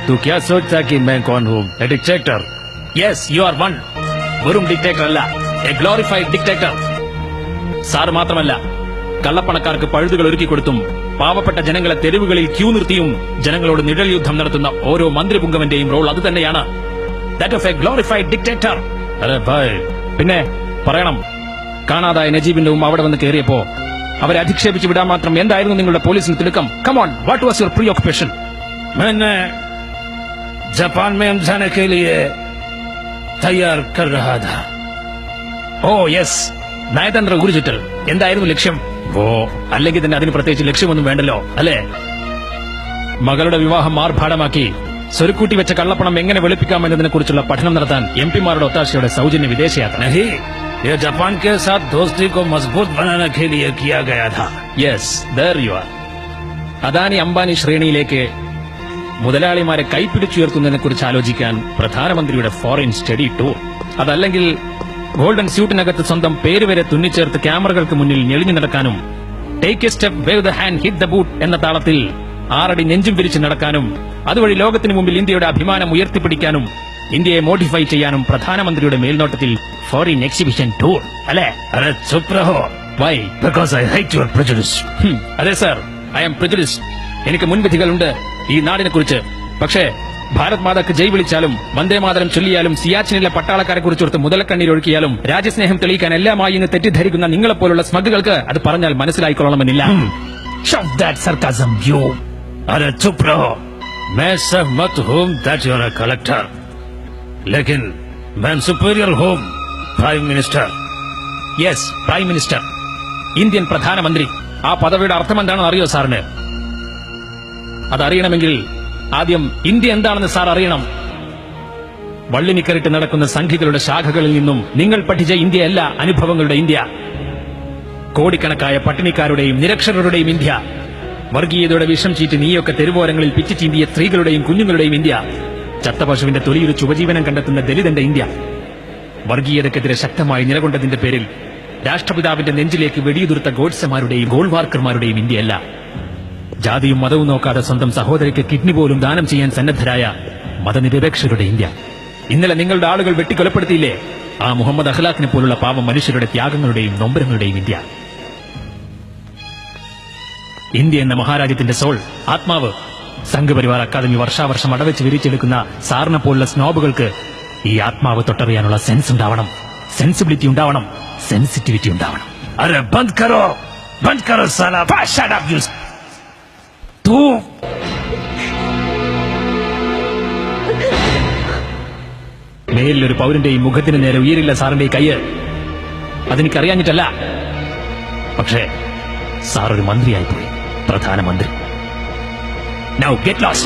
तू क्या सोचता कि मैं कौन हूँ? A dictator? Yes, you are one. വെറും ഡിക്റ്റേറ്റർ അല്ല, എ ഗ്ലോറിഫൈഡ് ഡിക്റ്റേറ്റർ. സാർ മാത്രമല്ല, കള്ളപ്പണക്കാർക്ക് പഴുതുകൾ ഒരുക്കി കൊടുത്തും പാവപ്പെട്ട ജനങ്ങളെ തെരുവുകളിൽ ക്യൂ നിർത്തിയും ജനങ്ങളോട് നിഴൽ യുദ്ധം നടത്തുന്ന ഓരോ മന്ത്രിപുങ്കവന്റെയും റോൾ അത് തന്നെയാണ്. That of a glorified dictator. അരെ ഭായ്, പിന്നെ പറയണം, കാണാതായ നജീബിന്റെ ഉമ്മ അവിടെ വന്ന് കയറിയപ്പോ അവരെ അധിക്ഷേപിച്ച് വിടാൻ മാത്രം എന്തായിരുന്നു നിങ്ങളുടെ പോലീസിന് തിടുക്കം? Come on, what was your pre occupation? मैंने जापान में हम जाने के लिए तैयार कर रहा था. ഓ യെസ്, നയതന്ത്ര ഊർജിറ്റൽ. എന്തായിരുന്നു ലക്ഷ്യം? ഓ, അല്ലെങ്കിൽ തന്നെ അതിന് പ്രത്യേകിച്ച് ലക്ഷ്യമൊന്നും വേണ്ടല്ലോ, അല്ലേ? മകളുടെ വിവാഹം ആർഭാടമാക്കി സ്വരുക്കൂട്ടി വെച്ച കള്ളപ്പണം എങ്ങനെ വെളുപ്പിക്കാമെന്നതിനെ കുറിച്ചുള്ള പഠനം നടത്താൻ എംപിമാരുടെ ഒത്താശയോടെ സൗജന്യ വിദേശയാത്ര. ये जापान के साथ दोस्ती को मजबूत बनाने के लिए किया गया था. Yes, there you are. Adani Ambani ശ്രേണിയിലേക്ക് മുതലാളിമാരെ കൈപ്പിടിച്ചുയർത്തുന്നതിനെ കുറിച്ച് ആലോചിക്കാൻ പ്രധാനമന്ത്രിയുടെ ഫോറിൻ സ്റ്റഡി ടൂർ. അതല്ലെങ്കിൽ ഗോൾഡൻ സ്യൂട്ടിനകത്ത് സ്വന്തം പേര് വരെ തുന്നിച്ചേർത്ത് ക്യാമറകൾക്ക് മുന്നിൽ ഞെളിഞ്ഞു നടക്കാനും take a step wave the hand hit the boot എന്ന താളത്തിൽ 6 അടി നെഞ്ചും വിരിച്ച് നടക്കാനും അതുവഴി ലോകത്തിന് മുമ്പിൽ ഇന്ത്യയുടെ അഭിമാനം ഉയർത്തിപ്പിടിക്കാനും ഇന്ത്യയെ മോഡിഫൈ ചെയ്യാനും പ്രധാനമന്ത്രിയുടെ മേൽനോട്ടത്തിൽ ഫോറിൻ എക്സിബിഷൻ ടൂർ, അല്ലേ? അരെ ചുപ് രഹോ. Why? Because I hate your prejudice. അതെ സർ, ഐ ആം പ്രെജുഡിസ്ഡ്. എനിക്ക് മുൻവിധികളുണ്ട് ഈ നാടിനെ കുറിച്ച്. പക്ഷേ ഭാരത് മാതാക്ക് ജയ് വിളിച്ചാലും വന്ദേമാതരം ചൊല്ലിയാലും സിയാച്ചിനിലെ പട്ടാളക്കാരെ കുറിച്ചോർത്ത് മുതലക്കണ്ണീരൊഴുക്കിയാലും രാജ്യസ്നേഹം തെളിയിക്കാൻ എല്ലാമായി ഇന്ന് തെറ്റിദ്ധരിക്കുന്ന നിങ്ങളെപ്പോലുള്ള സ്മഗുകൾക്ക് അത് പറഞ്ഞാൽ മനസ്സിലായിക്കൊള്ളണമെന്നില്ല. Shove that sarcasm, you. अरे चुप रहो. मैं सहमत हूँ that you are a collector. लेकिन मैं superior हूँ, Prime Minister. Yes, Prime Minister. Indian പ്രധാനമന്ത്രി. ആ പദവിയുടെ അർത്ഥം എന്താണെന്ന് അറിയോ സാറിന്? അതറിയണമെങ്കിൽ ആദ്യം ഇന്ത്യ എന്താണെന്ന് സാർ അറിയണം. വള്ളിനിക്കറിട്ട് നടക്കുന്ന സംഘികളുടെ ശാഖകളിൽ നിന്നും നിങ്ങൾ പഠിച്ച ഇന്ത്യയല്ല അനുഭവങ്ങളുടെ ഇന്ത്യ. കോടിക്കണക്കായ പട്ടിണിക്കാരുടെയും നിരക്ഷരരുടെയും ഇന്ത്യ. വർഗീയതയുടെ വിഷം ചീറ്റ് നീയൊക്കെ തെരുവോരങ്ങളിൽ പിച്ചിച്ചീന്തിയ സ്ത്രീകളുടെയും കുഞ്ഞുങ്ങളുടെയും ഇന്ത്യ. ചത്ത പശുവിന്റെ തൊലിയൊരു ഉപജീവനം കണ്ടെത്തുന്ന ദലിതന്റെ ഇന്ത്യ. വർഗീയതക്കെതിരെ ശക്തമായി നിലകൊണ്ടതിന്റെ പേരിൽ രാഷ്ട്രപിതാവിന്റെ നെഞ്ചിലേക്ക് വെടിയുതിർത്ത ഗോഡ്സെമാരുടെയും ഗോൾവാർക്കർമാരുടെയും ഇന്ത്യയല്ല. ജാതിയും മതവും നോക്കാതെ സ്വന്തം സഹോദരിക്ക് കിഡ്നി പോലും ദാനം ചെയ്യാൻ സന്നദ്ധരായ മതനിരപേക്ഷരുടെ ഇന്ത്യ. ഇന്നലെ നിങ്ങളുടെ ആളുകൾ വെട്ടിക്കൊലപ്പെടുത്തിയില്ലേ? ആ മുഹമ്മദ് അഖ്ലാഖിനെ പോലുള്ള പാവം മനുഷ്യരുടെ ത്യാഗങ്ങളുടെയും നൊമ്പരങ്ങളുടെയും ഇന്ത്യ. ഇന്ത്യ എന്ന മഹാരാജ്യത്തിന്റെ സോൾ, ആത്മാവ്. സംഘപരിവാർ അക്കാദമി വർഷാവർഷം അടവെച്ച് വിരിച്ചെടുക്കുന്ന സാറിനെ പോലുള്ള സ്നോബുകൾക്ക് ഈ ആത്മാവ് തൊട്ടറിയാനുള്ള സെൻസ് ഉണ്ടാവണം, സെൻസിബിലിറ്റി ഉണ്ടാവണം, സെൻസിറ്റിവിറ്റി ഉണ്ടാവണം. അരെ ബന്ദ് കരോ, ബന്ദ് കരോ സാലാ. Shut up you. തൂ മേലിലൊരു പൗരന്റെയും മുഖത്തിന് നേരെ ഉയരില്ല സാറിന്റെ കയ്യ്. അതെനിക്കറിയാഞ്ഞിട്ടല്ല, പക്ഷേ സാർ ഒരു മന്ത്രിയായിപ്പോയി, പ്രധാനമന്ത്രി. Now get lost.